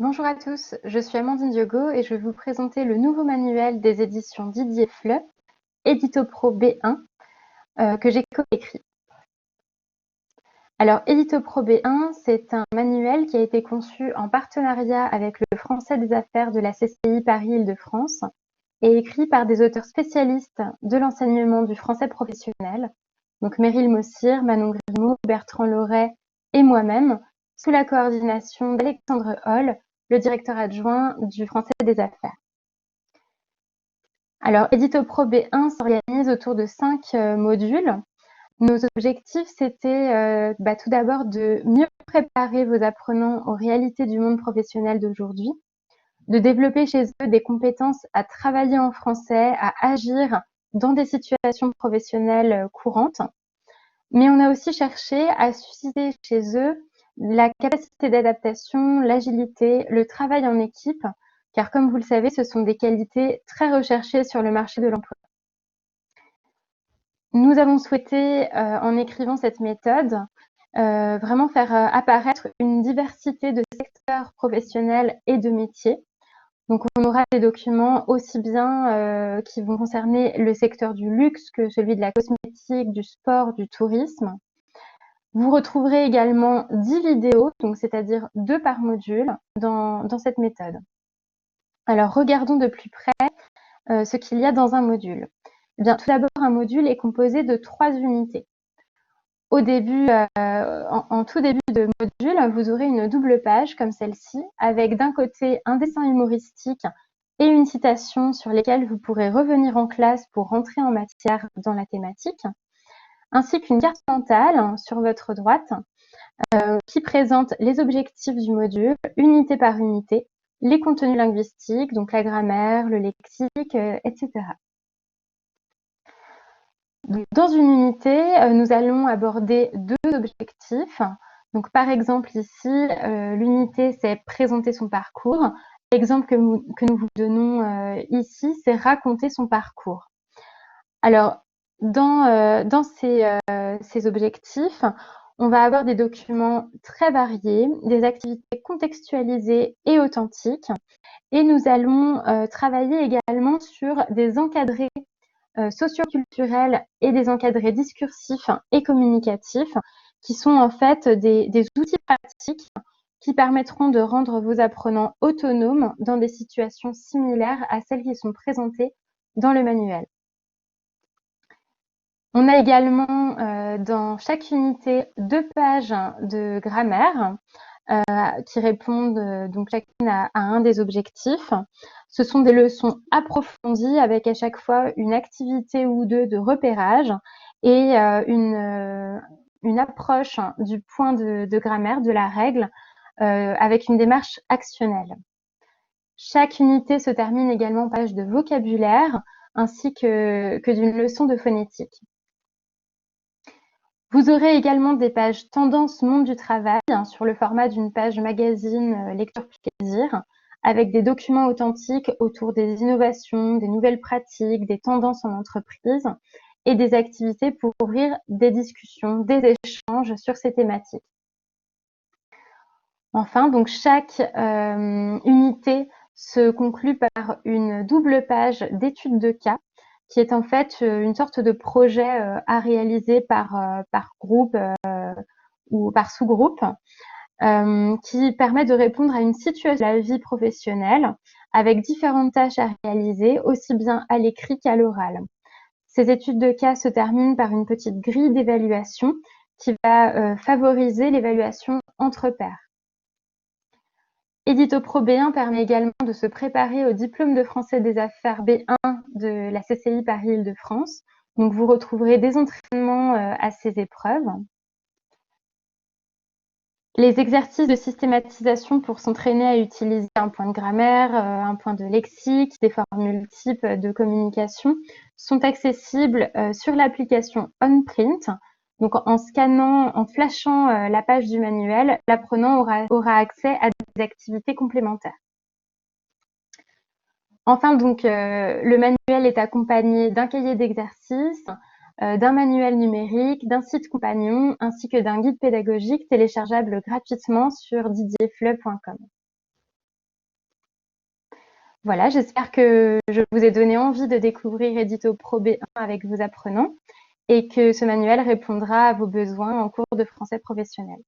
Bonjour à tous, je suis Amandine Diogo et je vais vous présenter le nouveau manuel des éditions Didier Fleu, Édito Pro B1, que j'ai coécrit. Alors, Édito Pro B1, c'est un manuel qui a été conçu en partenariat avec le Français des Affaires de la CCI Paris-Île-de-France et écrit par des auteurs spécialistes de l'enseignement du français professionnel, donc Meryl Mossir, Manon Grimaud, Bertrand Loret et moi-même, sous la coordination d'Alexandre Holl, le directeur adjoint du Français des Affaires. Alors, Édito Pro B1 s'organise autour de 5 modules. Nos objectifs, c'était tout d'abord de mieux préparer vos apprenants aux réalités du monde professionnel d'aujourd'hui, de développer chez eux des compétences à travailler en français, à agir dans des situations professionnelles courantes. Mais on a aussi cherché à susciter chez eux la capacité d'adaptation, l'agilité, le travail en équipe, car comme vous le savez, ce sont des qualités très recherchées sur le marché de l'emploi. Nous avons souhaité, en écrivant cette méthode, vraiment faire apparaître une diversité de secteurs professionnels et de métiers. Donc on aura des documents aussi bien qui vont concerner le secteur du luxe que celui de la cosmétique, du sport, du tourisme. Vous retrouverez également 10 vidéos, donc c'est-à-dire 2 par module, dans cette méthode. Alors regardons de plus près ce qu'il y a dans un module. Eh bien, tout d'abord, un module est composé de 3 unités. Au début, en tout début de module, vous aurez une double page comme celle-ci, avec d'un côté un dessin humoristique et une citation sur lesquelles vous pourrez revenir en classe pour rentrer en matière dans la thématique, ainsi qu'une carte mentale sur votre droite qui présente les objectifs du module, unité par unité, les contenus linguistiques, donc la grammaire, le lexique, etc. Donc, dans une unité, nous allons aborder 2 objectifs. Donc, par exemple, ici, l'unité, c'est présenter son parcours. L'exemple que nous vous donnons ici, c'est raconter son parcours. Alors, dans ces objectifs, on va avoir des documents très variés, des activités contextualisées et authentiques. Et nous allons travailler également sur des encadrés socioculturels et des encadrés discursifs et communicatifs qui sont en fait des outils pratiques qui permettront de rendre vos apprenants autonomes dans des situations similaires à celles qui sont présentées dans le manuel. On a également dans chaque unité 2 pages de grammaire qui répondent donc chacune à un des objectifs. Ce sont des leçons approfondies avec à chaque fois une activité ou 2 de repérage et une approche du point de grammaire, de la règle, avec une démarche actionnelle. Chaque unité se termine également par une page de vocabulaire ainsi que d'une leçon de phonétique. Vous aurez également des pages tendance monde du travail sur le format d'une page magazine lecture plaisir avec des documents authentiques autour des innovations, des nouvelles pratiques, des tendances en entreprise et des activités pour ouvrir des discussions, des échanges sur ces thématiques. Enfin, donc chaque unité se conclut par une double page d'études de cas qui est en fait une sorte de projet à réaliser par groupe ou par sous-groupe qui permet de répondre à une situation de la vie professionnelle avec différentes tâches à réaliser, aussi bien à l'écrit qu'à l'oral. Ces études de cas se terminent par une petite grille d'évaluation qui va favoriser l'évaluation entre pairs. Édito Pro B1 permet également de se préparer au diplôme de français des affaires B1 de la CCI Paris-Île-de-France. Donc, vous retrouverez des entraînements à ces épreuves. Les exercices de systématisation pour s'entraîner à utiliser un point de grammaire, un point de lexique, des formules types de communication sont accessibles sur l'application OnPrint. Donc, en scannant, en flashant la page du manuel, l'apprenant aura accès à des activités complémentaires. Enfin, donc, le manuel est accompagné d'un cahier d'exercices, d'un manuel numérique, d'un site compagnon, ainsi que d'un guide pédagogique téléchargeable gratuitement sur didierfleu.com. Voilà, j'espère que je vous ai donné envie de découvrir Édito Pro B1 avec vos apprenants et que ce manuel répondra à vos besoins en cours de français professionnel.